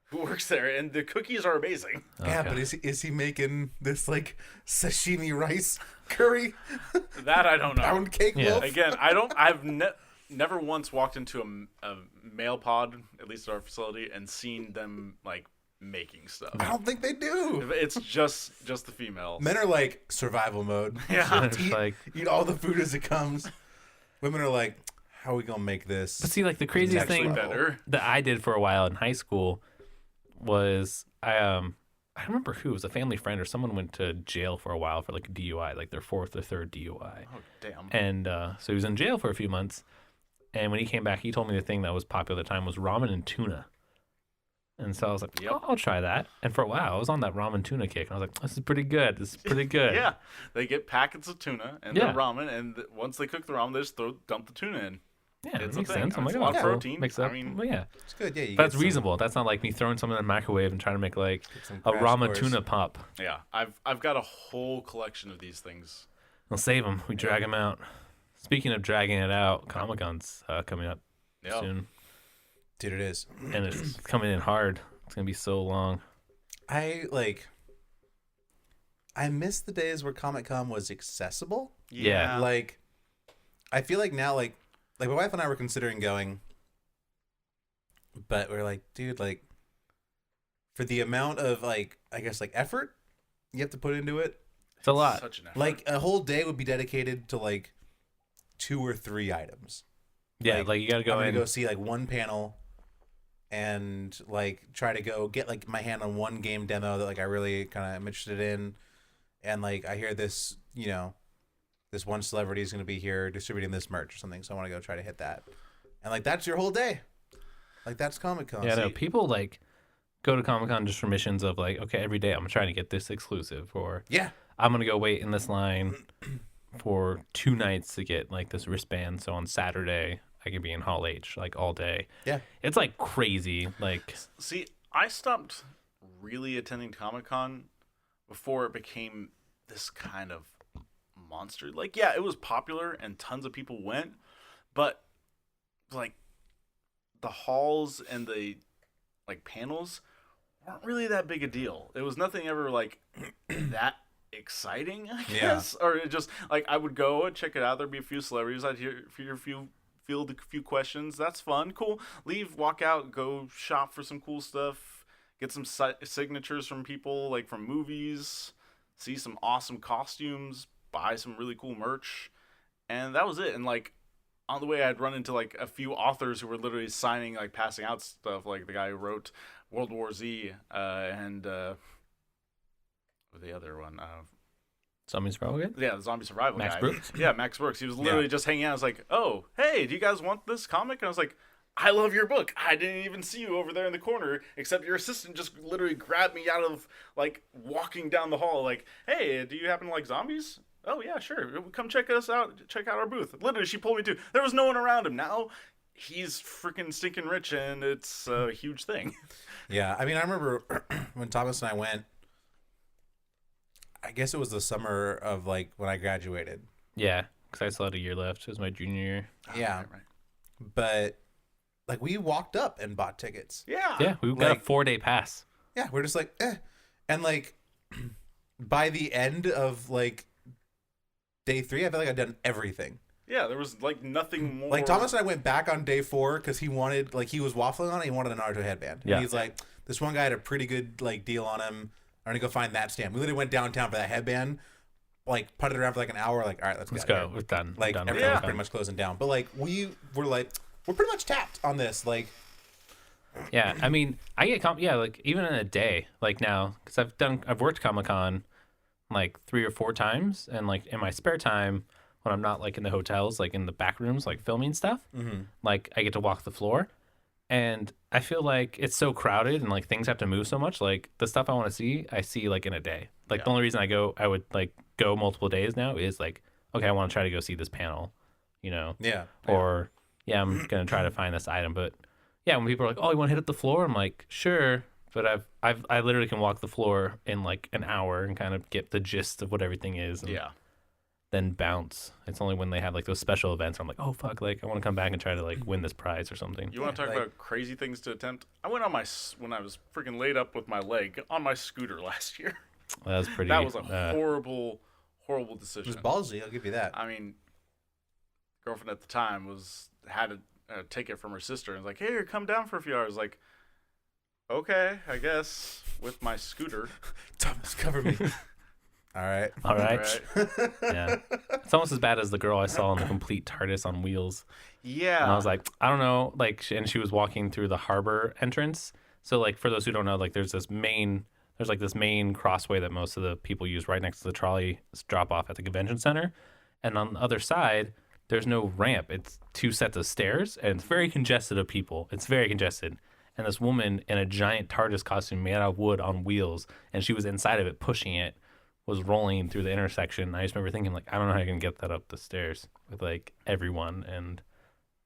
who works there, and the cookies are amazing. Yeah, Okay. but is he making this like sashimi rice curry That I don't know. pound cake Yeah. loaf? Again, I've never once walked into a mail pod, at least at our facility, and seen them like making stuff. I don't think they do. It's just the females. Men are like survival mode. Yeah. It's eat, like, eat all the food as it comes. Women are like, how are we gonna make this? but see, like the craziest Next thing level. better. that I did for a while in high school was I remember who, it was a family friend or someone went to jail for a while for like a DUI, like their fourth or third DUI. Oh damn. And so he was in jail for a few months. And when he came back, he told me the thing that was popular at the time was ramen and tuna. And so I was like, Yep. I'll try that. And for a while, I was on that ramen tuna kick. And I was like, this is pretty good. This is pretty good. Yeah, they get packets of tuna and Yeah. their ramen, and once they cook the ramen, they just dump the tuna in. Yeah, It's it a makes thing. sense. I'm It's like, a lot oh, of cool. protein. Makes I up. mean- Well, yeah. It's good. Yeah, you That's get some- reasonable. That's not like me throwing something in the microwave and trying to make like some a crash ramen course. tuna pop. Yeah, I've got a whole collection of these things. We'll save them. We drag them out. Speaking of dragging it out, Comic-Con's coming up Yeah. soon. Dude, it is. And it's coming in hard. It's going to be so long. I miss the days where Comic-Con was accessible. Yeah. Like, I feel like now, like my wife and I were considering going, but we're like, dude, like, for the amount of like I guess like effort you have to put into it. It's a lot. Such an effort. Like a whole day would be dedicated to like 2 or 3 items. Yeah, like you got to go I'm gonna in. go see like one panel, and like try to go get like my hand on one game demo that like I really kind of am interested in, and like I hear this, you know, this one celebrity is gonna be here distributing this merch or something, so I want to go try to hit that, and like that's your whole day, like that's Comic-Con. Yeah, no, people like go to Comic-Con just for missions of like, okay, every day I'm trying to get this exclusive, or Yeah, I'm gonna go wait in this line for 2 nights to get like this wristband, so on Saturday I could be in Hall H like all day. yeah. It's like crazy. Like, See, I stopped really attending Comic-Con before it became this kind of monster. Like, yeah, it was popular and tons of people went, but like the halls and the like panels weren't really that big a deal. It was nothing ever like that exciting, I guess. Or it just like I would go and check it out. There'd be a few celebrities. I'd hear a few field a few questions. That's fun, cool. Leave, walk out, go shop for some cool stuff. Get some signatures from people, like from movies. See some awesome costumes. Buy some really cool merch, and that was it. And like on the way, I'd run into like a few authors who were literally signing, like passing out stuff, like the guy who wrote World War Z and the other one. Zombie Survival Guide? Yeah, the zombie survival Max guy. Brooks? Yeah, Max Brooks. He was literally just hanging out. I was like, "Oh, hey, do you guys want this comic?" And I was like, "I love your book. I didn't even see you over there in the corner, except your assistant just literally grabbed me out of like walking down the hall. Like, hey, do you happen to like zombies? Oh yeah, sure. Come check us out. Check out our booth." Literally, she pulled me to. There was no one around him. Now he's freaking stinking rich, and it's a huge thing. Yeah, I mean, I remember when Thomas and I went. I guess it was the summer of like when I graduated. Yeah, because I still had a year left. It was my junior year. Yeah, Right. but like we walked up and bought tickets. Yeah. Yeah, we got Like- a 4-day pass. Yeah, we're just like, and like by the end of like day 3, I feel like I've done everything. Yeah, there was like nothing more. Like Thomas and I went back on day 4 because he wanted, like, he was waffling on it. He wanted a Naruto headband. Yeah. And he's like, this one guy had a pretty good like deal on him. I'm gonna go find that stand. We literally went downtown for that headband. Like putted around for like an hour. Like, all right, let's Let's get out go. of We're here. done. Like we're done. everything was Yeah. pretty much closing down. But like we're pretty much tapped on this. Like, Yeah, I mean, I get like even in a day, like now, because I've worked Comic-Con like 3 or 4 times, and like in my spare time when I'm not like in the hotels, like in the back rooms, like filming stuff, like I get to walk the floor, and I feel like it's so crowded and like things have to move so much. Like the stuff I want to see, I see like in a day. Like the only reason I would like go multiple days now is like, okay, I want to try to go see this panel, you know, yeah. or yeah, I'm gonna try to find this item. But yeah, when people are like, "Oh, you want to hit up the floor?" I'm like, "Sure," but I literally can walk the floor in like an hour and kind of get the gist of what everything is. And Yeah. then bounce. It's only when they have like those special events where I'm like, "Oh fuck!" Like I want to come back and try to like win this prize or something. You want to talk like- about crazy things to attempt? I went on when I was freaking laid up with my leg on my scooter last year. That was pretty. That was a horrible It decision. was ballsy. I'll give you that. I mean, girlfriend at the time had a ticket from her sister and was like, "Here, come down for a few hours." Like, okay, I guess with my scooter. Thomas, cover me. All right. All right. Right? Yeah. It's almost as bad as the girl I saw in the complete TARDIS on wheels. Yeah. And I was like, I don't know, like, and she was walking through the harbor entrance. So, like, for those who don't know, like, there's this main crossway that most of the people use right next to the trolley drop off at the convention center. And on the other side, there's no ramp. It's 2 sets of stairs, and it's very congested of people. It's very congested. And this woman in a giant TARDIS costume made out of wood on wheels, and she was inside of it pushing it, was rolling through the intersection. I just remember thinking, like, I don't know how you can get that up the stairs with, like, everyone, and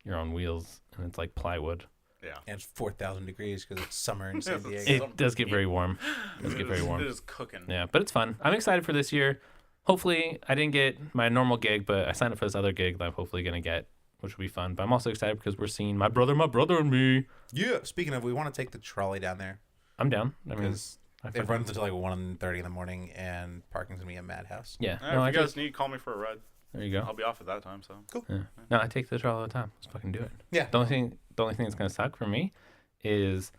you're on wheels, and it's, like, plywood. Yeah. And it's 4,000 degrees because it's summer in San Diego. It does get very warm. It does get very warm. It is cooking. Yeah, but it's fun. I'm excited for this year. Hopefully, I didn't get my normal gig, but I signed up for this other gig that I'm hopefully going to get, which will be fun. But I'm also excited because we're seeing my brother and me. Yeah. Speaking of, we want to take the trolley down there I'm down. I mean, because it runs until like 1:30 in the morning, and parking's gonna be a madhouse. yeah. If No, I you guys take, need, call me for a ride. there you go. I'll be off at that time. So Yeah. No, I take the trolley all the time. Let's fucking do it. Yeah. The only thing that's gonna suck for me is,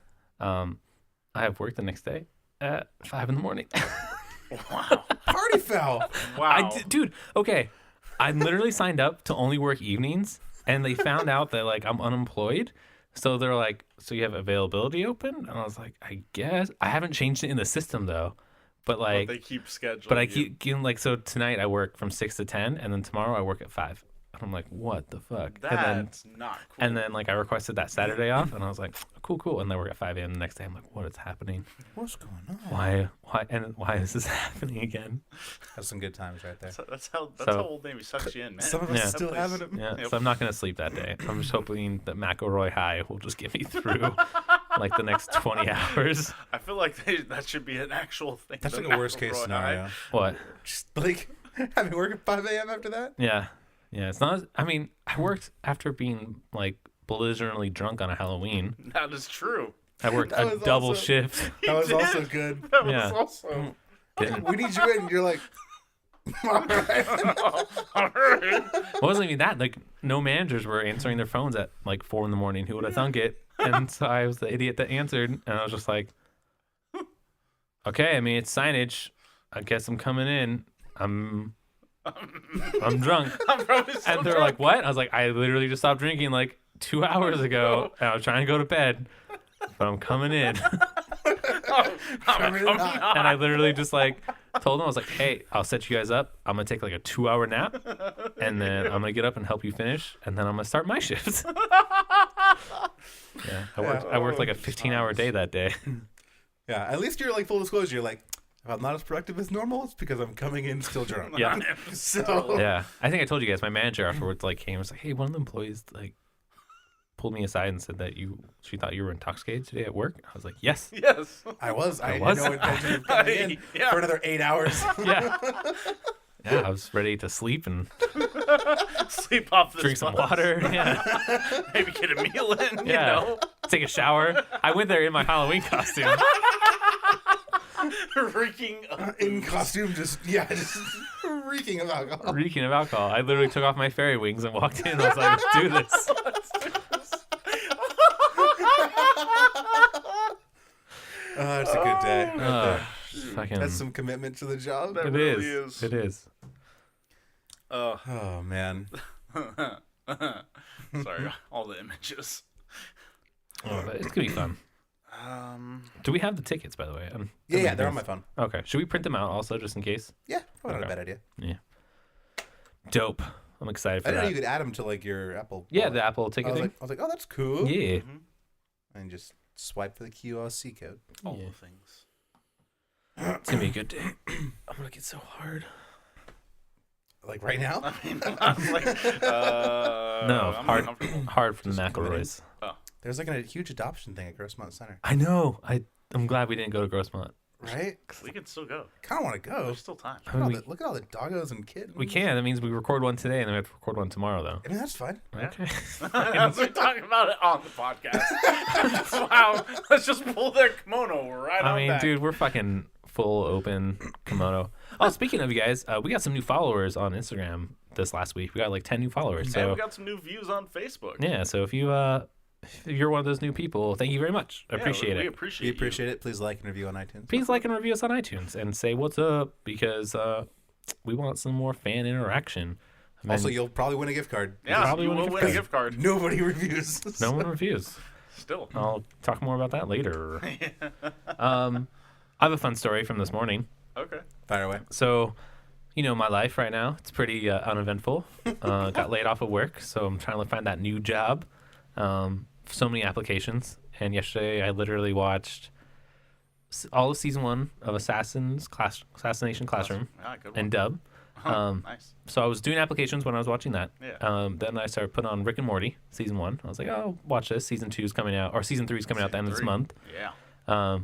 I have work the next day at 5 in the morning. Wow. Party foul. Wow. Dude, okay. I literally signed up to only work evenings, and they found out that like I'm unemployed. So they're like, so you have availability open? And I was like, I guess. I haven't changed it in the system though. But like, But they keep scheduling. but I you. keep getting like, so tonight I work from 6 to 10, and then tomorrow I work at 5. And I'm like, what the fuck? That's not cool. And then like I requested that Saturday off, and I was like, cool. And then I work at 5 a.m. the next day. I'm like, what is happening? What's going on? Why is this happening again? That's some good times right there. That's how old Navy sucks you in, man. Some of us Yeah. still having them. Yeah, Yep. so I'm not gonna sleep that day. I'm just hoping that McElroy High will just get me through like the next 20 hours. I feel like that should be an actual thing. That's the like a worst case McElroy scenario. High. What? Just like having work at 5 a.m. after that. Yeah, it's not. I mean, I worked after being like belligerently drunk on a Halloween. That is true. I worked That a was double also- shift. That was did. also good. That was Yeah. also. We need you in. You're like, all right. All right. It wasn't even that. Like, no managers were answering their phones at like 4 in the morning. Who would have thunk it? And so I was the idiot that answered, and I was just like, okay. I mean, it's signage. I guess I'm coming in. I'm drunk. I'm probably so And they're drunk. like, what? I was like, I literally just stopped drinking like 2 hours ago, and I was trying to go to bed, but I'm coming in. I'm in coming hot. And I literally just like told them, I was like, hey, I'll set you guys up. I'm gonna take like a 2-hour nap, and then I'm gonna get up and help you finish, and then I'm gonna start my shift. Yeah, I worked like a 15-hour day that day. Yeah, at least you're like full disclosure. You're like, if I'm not as productive as normal, it's because I'm coming in still drunk. Yeah. So Yeah, I think I told you guys. My manager afterwards like came and was like, hey, one of the employees like pulled me aside and said that she thought you were intoxicated today at work. I was like, yes. Yes. I was. I was? had no intention of coming in Yeah. for another 8 hours. Yeah. Yeah, I was ready to sleep and Sleep off this drink some bus. water. Yeah. Maybe get a meal in. Yeah. You know. Take a shower. I went there in my Halloween costume. Reeking of In costume, just reeking of alcohol. Reeking of alcohol. I literally took off my fairy wings and walked in. I was like, let's do this. Oh, it's a good day. Fucking, That's some commitment to the job. That it really is. is. It is. Oh man. Sorry, all the images. But it's gonna be fun. Do we have the tickets, by the way? Yeah, they're on my phone. Okay. Should we print them out also, just in case? Yeah, probably not Okay. a bad idea. Yeah. Dope. I'm excited for I didn't know that. you could add them to like your Apple. Yeah, Wallet. the Apple I ticket was, thing. like, oh, that's cool. Yeah. And just swipe for the QRC code. All Yeah. the things. It's gonna be a good day. I'm gonna get so hard. Like right now. I mean, I'm like, No, I'm hard, uncomfortable. hard for the Just committed. McElroys. There's like a huge adoption thing at Grossmont Center, I know. I'm glad we didn't go to Grossmont. right? We can still go. Kind of want to go. There's still time. I mean, Look at all the doggos and kittens. we can. That means we record one today, and then we have to record one tomorrow, though. I mean, that's fine. Okay. As we're talking about it on the podcast. Wow. Let's just pull their kimono right I on mean, back. dude, we're fucking full open kimono. Oh, speaking of you guys, we got some new followers on Instagram this last week. We got like 10 new followers. And So we got some new views on Facebook. yeah, so if you're one of those new people, thank you very much. I appreciate we it. appreciate We appreciate it. Please like and review on iTunes. Please like and review us on iTunes and say what's up because we want some more fan interaction. And Also, then you'll probably win a gift card. you. Yeah, Probably you win a will gift win a card. gift card. Nobody reviews. no one reviews. Still. I'll talk more about that later. I have a fun story from this morning. Okay. Fire away. So, my life right now, it's pretty uneventful. Got laid off of work, so I'm trying to find that new job. So many applications. And yesterday I literally watched all of season 1 of Assassination Classroom Yeah, good one. and Dub. Nice. So I was doing applications when I was watching that. Yeah. Then I started putting on Rick and Morty season 1. I was like, oh, I'll watch this. Season 2 is coming out, or season 3 is coming out at the end of this Season month. Yeah.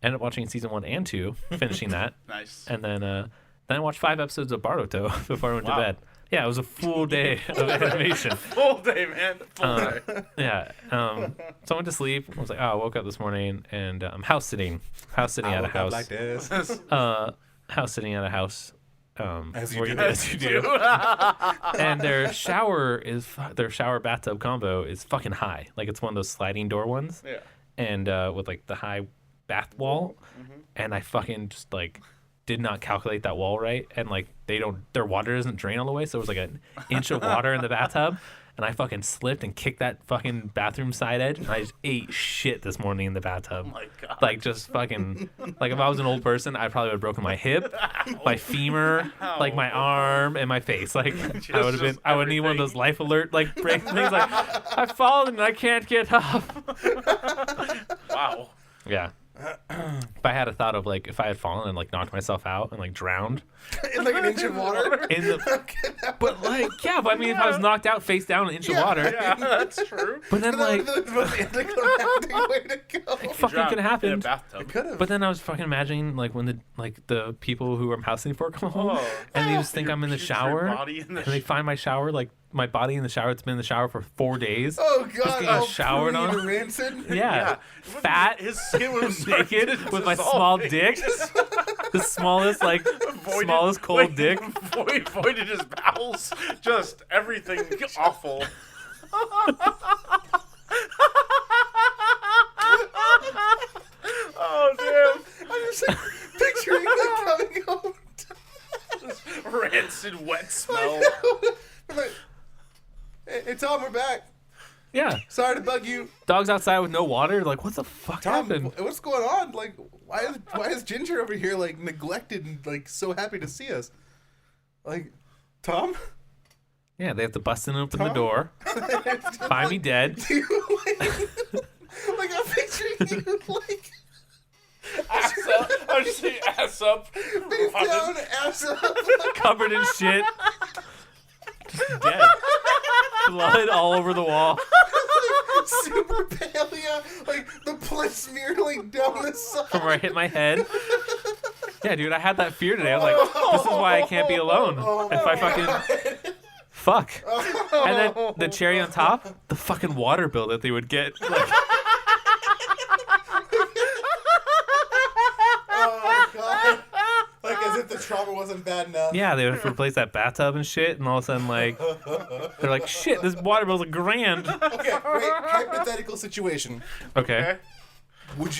Ended up watching season 1 and 2, finishing that. Nice. And then I watched 5 episodes of Baruto before I went Wow. to bed. Yeah, it was a full day of animation. Full day, man. Full day. Yeah. So I went to sleep. I was like, oh, I woke up this morning and I'm house sitting at a woke up house. like this. House sitting at a house. As you where do. as you do. And their shower bathtub combo is fucking high. Like it's one of those sliding door ones. Yeah. And with like the high bath wall, and I fucking just like did not calculate that wall right, and like their water doesn't drain all the way, so it was like an inch of water in the bathtub. And I fucking slipped and kicked that fucking bathroom side edge. And I just ate shit this morning in the bathtub. Oh my God. Like, just fucking... Like, if I was an old person, I probably would have broken my hip, my femur, like, my arm, and my face. Like, I would have been... I would need one of those life alert, like, break things. Like, I've fallen and I can't get up. Wow. Yeah. If I had a thought of, like, if I had fallen and, like, knocked myself out and, like, drowned... In like an inch of water? But, like, yeah, but I mean, if I was knocked out face down an inch of water... Yeah, that's true. But then, like... That's the most anticlimactic way to go. It fucking could have happened. In a bathtub. Could have. But then I was fucking imagining, like, when the people who I'm housing for come home, and they just think I'm in the shower, and they find my shower, like, my body in the shower. It's been in the shower for 4 days. Oh, God. Just getting showered on. And rancid. Yeah. Fat, His skin was naked, with my small dick. The smallest, like, smallest cold dick. Voided his bowels. Just everything awful. Oh, damn. I'm just like, picturing them coming home. Rancid, wet smell. I'm like, hey, Tom, we're back. Yeah. Sorry to bug you. Dogs outside with no water. Like, what the fuck Tom, happened? what's going on? Like, why is Ginger over here, like, neglected and, like, so happy to see us? Like, Tom? Yeah, they have to bust in open the Tom? door, find me dead. Do you, like, I'm picturing you, like, Ass up. I'm just saying ass up. face down, ass up. Covered in shit. Just dead. Blood all over the wall. Super paleo, like, the blood smeared, like, down the side. From where I hit my head. Yeah, dude, I had that fear today. I was like, this is why I can't be alone. If I fucking... Fuck. And then the cherry on top, the fucking water bill that they would get. Like, Oh, God. Like, as if the trauma wasn't bad enough. yeah, they would have to replace that bathtub and shit. And all of a sudden, like, they're like, shit, this water bill's $1,000. Okay, wait, hypothetical situation. Okay. Would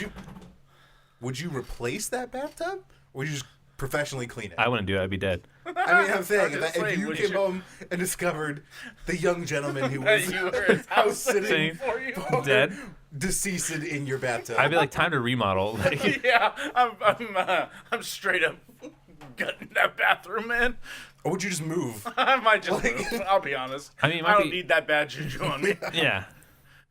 you replace that bathtub? Or would you just professionally clean it? I wouldn't do it. I'd be dead. I mean, I'm saying, just if saying, you would came you- home and discovered the young gentleman who was You were in his house sitting for you. Dead. deceased in your bathtub. I'd be like, time to remodel. Like, Yeah, I'm straight up gutting that bathroom, man. or would you just move? I might just move. I'll be honest. I mean, it I might don't be- need that bad juju on me. yeah.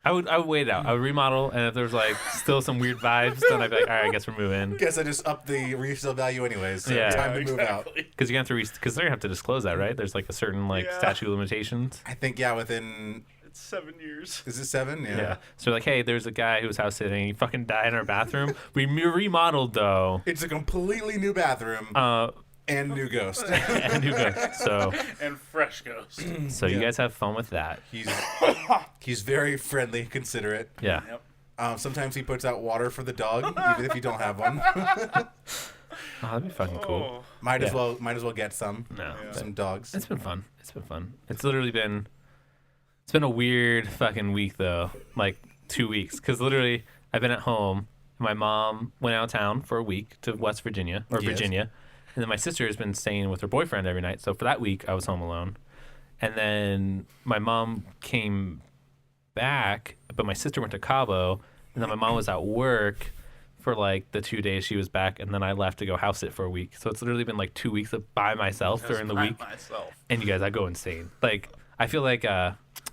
I would wait it out. I would remodel, and if there's like still some weird vibes, then I'd be like, all right, I guess we're moving. Guess I just upped the resale value anyways. So Yeah. time to move out. Exactly. Because you have to, because they're gonna have to disclose that, right? There's like a certain like Yeah. statute of limitations. I think, yeah, within... It's 7 years. Is it 7? Yeah. So like, hey, there's a guy who was house sitting. He fucking died in our bathroom. We remodeled though. It's a completely new bathroom and new ghost. And who goes? So And fresh ghost. you guys have fun with that. He's very friendly, considerate. Yeah. Yep. Sometimes he puts out water for the dog, even if you don't have one. Oh, that'd be fucking cool. Oh, Might as Yeah. well get some. No. Some dogs. It's been fun. It's been fun. It's literally been. It's been a weird fucking week though, like 2 weeks, because literally I've been at home. My mom went out of town for a week to West Virginia or Yes. Virginia, and then my sister has been staying with her boyfriend every night. So for that week, I was home alone, and then my mom came back, but my sister went to Cabo, and then my mom was at work for like the 2 days she was back, and then I left to go house sit for a week. So it's literally been like 2 weeks of by myself just during the by week. myself. And you guys, I go insane. Like, I feel like,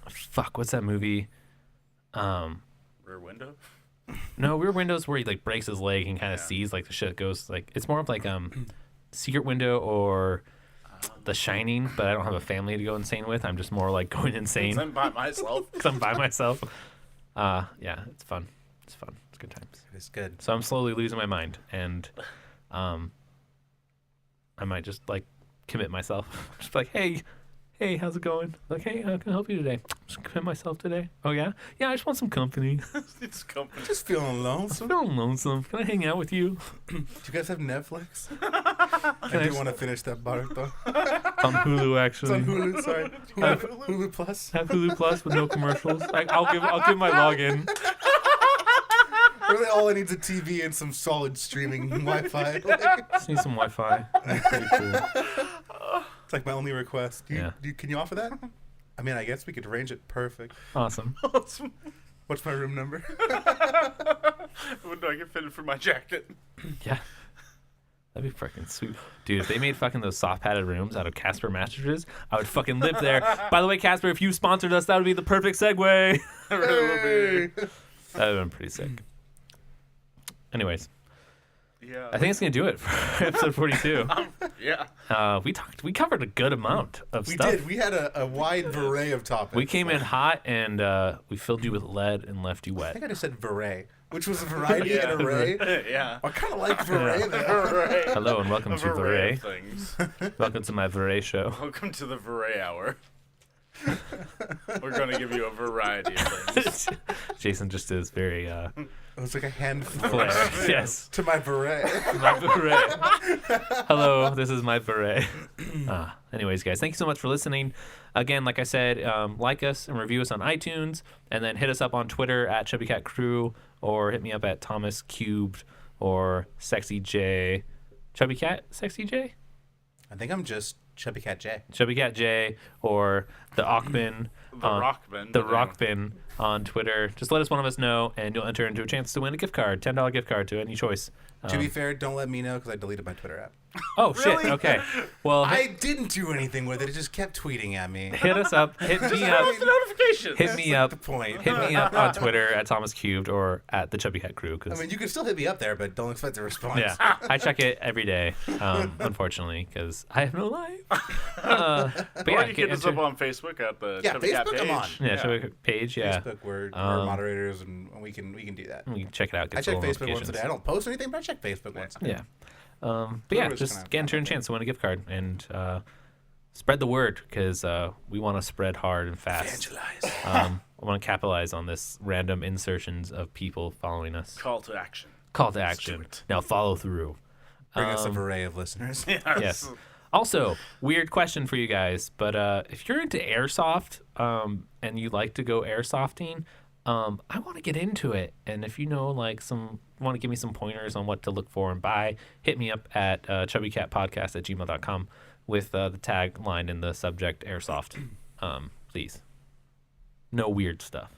fuck, what's that movie? Rear window. No, Rear Window's where he like breaks his leg and kind of Yeah. sees like the shit goes like. It's more of like Secret Window or The Shining, but I don't have a family to go insane with. I'm just more like going insane I'm by myself. because I'm by myself. Yeah, it's fun. It's fun. It's good times. It's good. So I'm slowly losing my mind, and I might just like commit myself. Just be like, hey, how's it going? Like, hey, how can I help you today? Just commit myself today. Oh yeah, yeah. I just want some company. It's company. Just feeling I'm lonesome. feeling lonesome. Can I hang out with you? Do you guys have Netflix? Can I I do want to finish that Baruto. It's on Hulu It's actually. on Hulu, sorry. Hulu Plus. Have Hulu Plus with no commercials. I'll give my login. Really, all I need is a TV and some solid streaming Wi-Fi. Like, Just need some Wi-Fi. That's pretty cool. it's like my only request. Yeah. Can you offer that? I mean, I guess we could arrange it perfect. Awesome. What's my room number? When do I get fitted for my jacket? Yeah. That'd be freaking sweet. Dude, if they made fucking those soft padded rooms out of Casper mattresses, I would fucking live there. By the way, Casper, if you sponsored us, that would be the perfect segue. It really would be. That would have been pretty sick. Anyways, Yeah. I think it's going to do it for episode 42. Yeah. We covered a good amount of We stuff. did. We had a wide array of topics. We came in hot and we filled you with lead and left you I wet. think I just said array, which was a variety Yeah. and array. Yeah. I kind of like array though. Hello and welcome to Array Varay. of things. Welcome to my Varay show. Welcome to the Varay Hour. We're going to give you a variety of things. Jason just is very It was like a handful flair. Yes. to my beret. My beret. Hello, this is my beret. Anyways, guys, thank you so much for listening. Again, like I said, like us and review us on iTunes, and then hit us up on Twitter at Chubby Cat Crew, or hit me up at Thomas Cubed or Sexy J. Chubby Cat, Sexy J? I think I'm just Chubby Cat J. Chubby Cat J, or the Ockbin. The Rockbin. The Rockbin on Twitter. Just let us one of us know, and you'll enter into a chance to win a gift card, $10 gift card to any choice. To be fair, don't let me know because I deleted my Twitter app. Oh, shit. Really? Okay. Well, I didn't do anything with it. It just kept tweeting at me. hit us up. Hit me up. What's the notification? Hit me up. The point. Hit me up on Twitter at Thomas Cubed or at the Chubby Cat Crew. I Cause, mean, you can still hit me up there, but don't expect a response. yeah, I check it every day, unfortunately, because I have no life. But Or yeah, you can hit us up on Facebook at the Yeah, Chubby Cat Facebook, page. I'm on. yeah, Chubby Cat page. Yeah, Facebook, we're moderators, and we can do that. we can check it out. Get I check little Facebook once a notifications. day. I don't post anything, but I check Facebook once a day. Yeah. But yeah, Whoever's just gonna get into a chance to win a gift card and spread the word because we want to spread hard and fast. Evangelize. I want to capitalize on this random insertions of people following us. Call to action. Call to action. Now follow through. Bring us an array of listeners. Yes. Also, weird question for you guys, but if you're into airsoft and you like to go airsofting, I want to get into it. And if you know, like, want to give me some pointers on what to look for and buy, hit me up at chubbycatpodcast@gmail.com with the tagline in the subject airsoft. Please. No weird stuff.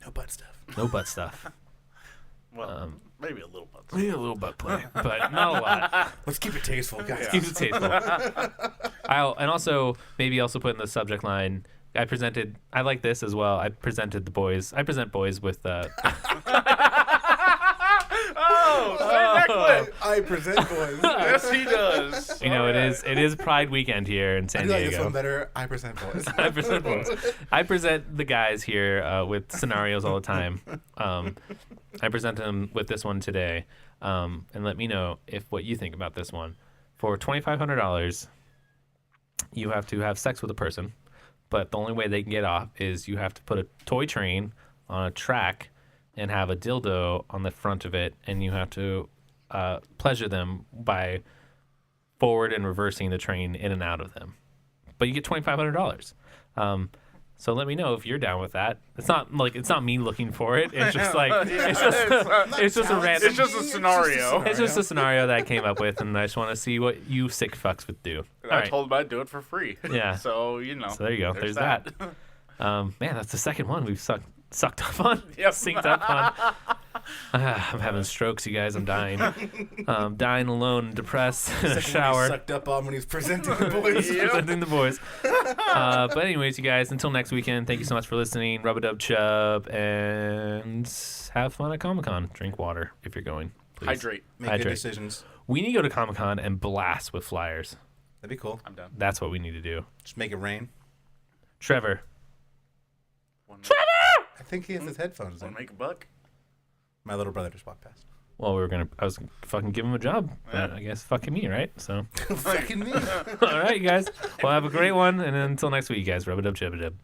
No butt stuff. No butt stuff. Well, maybe a little bit. Maybe a little butt play, but not a lot. Let's keep it tasteful, guys. Keep it tasteful. And also maybe also put in the subject line. I like this as well. I present boys with Oh, say that clip. I present boys. Yes, he does. you know, it is Pride weekend here in I San do like this one Diego. better. I present boys. I present boys. I present the guys here with scenarios all the time. I present them with this one today, and let me know what you think about this one. For $2,500, you have to have sex with a person, but the only way they can get off is you have to put a toy train on a track and have a dildo on the front of it, and you have to pleasure them by forward and reversing the train in and out of them. But you get $2,500. So let me know if you're down with that. It's not me looking for it. It's just like it's just a random. It's just a scenario. It's just a scenario that I came up with, and I just want to see what you sick fucks would do. And All I right. told him I'd do it for free. Yeah. So, you know. So there you go. There's that. Man, that's the second one we've sucked up on. Yep. Synced up on. I'm having strokes, you guys. I'm dying. Dying alone and depressed in a shower. Sucked up on when he's presenting the boys. Presenting the boys. But anyways, you guys, until next weekend, thank you so much for listening. Rub-a-dub-chub, and have fun at Comic-Con. Drink water if you're going. Please. Hydrate. Make good decisions. We need to go to Comic-Con and blast with flyers. That'd be cool. I'm done. That's what we need to do. Just make it rain. Trevor. I think he has his headphones Want in. to make a buck? My little brother just walked past. Well, I was gonna fucking give him a job, but I guess fucking me, right? So, Fucking me. all right, you guys. Well, have a great one, and until next week, you guys. Rub-a-dub-chub-a-dub.